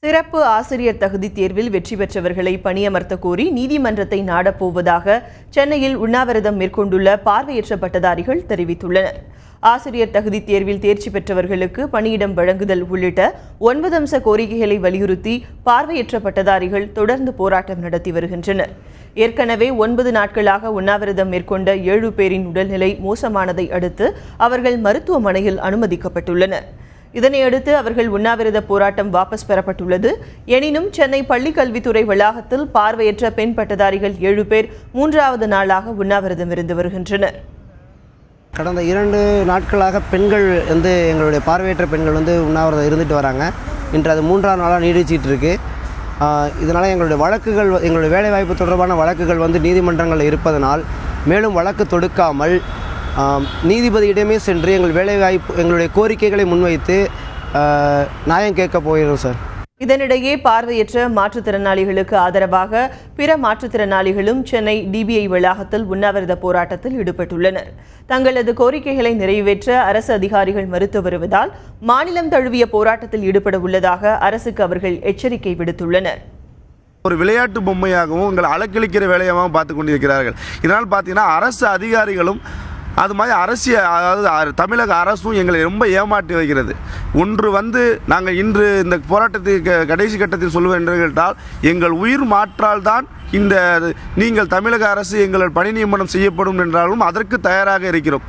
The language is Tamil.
சிறப்பு ஆசிரியர் தகுதி தேர்வில் வெற்றி பெற்றவர்களை பணியமர்த்த கோரி நீதிமன்றத்தை நாடப்போவதாக சென்னையில் உண்ணாவிரதம் மேற்கொண்டுள்ள பார்வையற்ற பட்டதாரிகள் தெரிவித்துள்ளனர். ஆசிரியர் தகுதி தேர்வில் தேர்ச்சி பெற்றவர்களுக்கு பணியிடம் வழங்குதல் உள்ளிட்ட 9 அம்ச கோரிக்கைகளை வலியுறுத்தி பார்வையற்ற பட்டதாரிகள் தொடர்ந்து போராட்டம் நடத்தி வருகின்றனர். ஏற்கனவே 9 நாட்களாக உண்ணாவிரதம் மேற்கொண்ட 7 பேரின் உடல்நிலை மோசமானதை அடுத்து அவர்கள் மருத்துவமனையில் அனுமதிக்கப்பட்டுள்ளனர். இதனையடுத்து அவர்கள் உண்ணாவிரத போராட்டம் வாபஸ் பெறப்பட்டுள்ளது. எனினும் சென்னை பள்ளிக்கல்வித்துறை வளாகத்தில் பார்வையற்ற பெண் பட்டதாரிகள் 7 பேர் 3வது நாளாக உண்ணாவிரதம் இருந்து வருகின்றனர். கடந்த 2 நாட்களாக பெண்கள் எங்களுடைய பார்வையற்ற பெண்கள் உண்ணாவிரதம் இருந்துட்டு வராங்க. இன்று அது 3வது நாளாக நீடிச்சிட்டு இருக்கு. இதனால் எங்களுடைய வழக்குகள், எங்களுடைய வேலைவாய்ப்பு தொடர்பான வழக்குகள் நீதிமன்றங்களில் இருப்பதனால் மேலும் வழக்கு தொடுக்காமல் நீதிபதியிடமே சென்று எங்களுடைய கோரிக்கைகளை முன்வைத்து நியாயம் கேட்க போகிறோம் சார். இதனிடையே பார்வையற்ற மாற்றுத்திறனாளிகளுக்கு ஆதரவாக பிற மாற்றுத்திறனாளிகளும் சென்னை டிபிஐ வளாகத்தில் உண்ணாவிரத போராட்டத்தில் ஈடுபட்டுள்ளனர். தங்களது கோரிக்கைகளை நிறைவேற்ற அரசு அதிகாரிகள் மறுத்து வருவதால் மாநிலம் தழுவிய போராட்டத்தில் ஈடுபட உள்ளதாக அரசுக்கு அவர்கள் எச்சரிக்கை விடுத்துள்ளனர். ஒரு விளையாட்டு பொம்மையாகவும் உங்களை அலக்களிக்கிற வேலையாகவும் பார்த்து கொண்டிருக்கிறார்கள். இதனால் பார்த்தீங்கன்னா அரசு அதிகாரிகளும் அது மாதிரி அதாவது தமிழக அரசும் எங்களை ரொம்ப ஏமாற்றி வருகிறது. ஒன்று நாங்கள் இன்று இந்த போராட்டத்துக்கு கடைசி கட்டத்தில் சொல்லுவேன் என்று கேட்டால், எங்கள் உயிர் மாற்றால் தான் நீங்கள் தமிழக அரசு எங்கள் பணி நியமனம் செய்யப்படும் என்றாலும் அதற்கு தயாராக இருக்கிறோம்.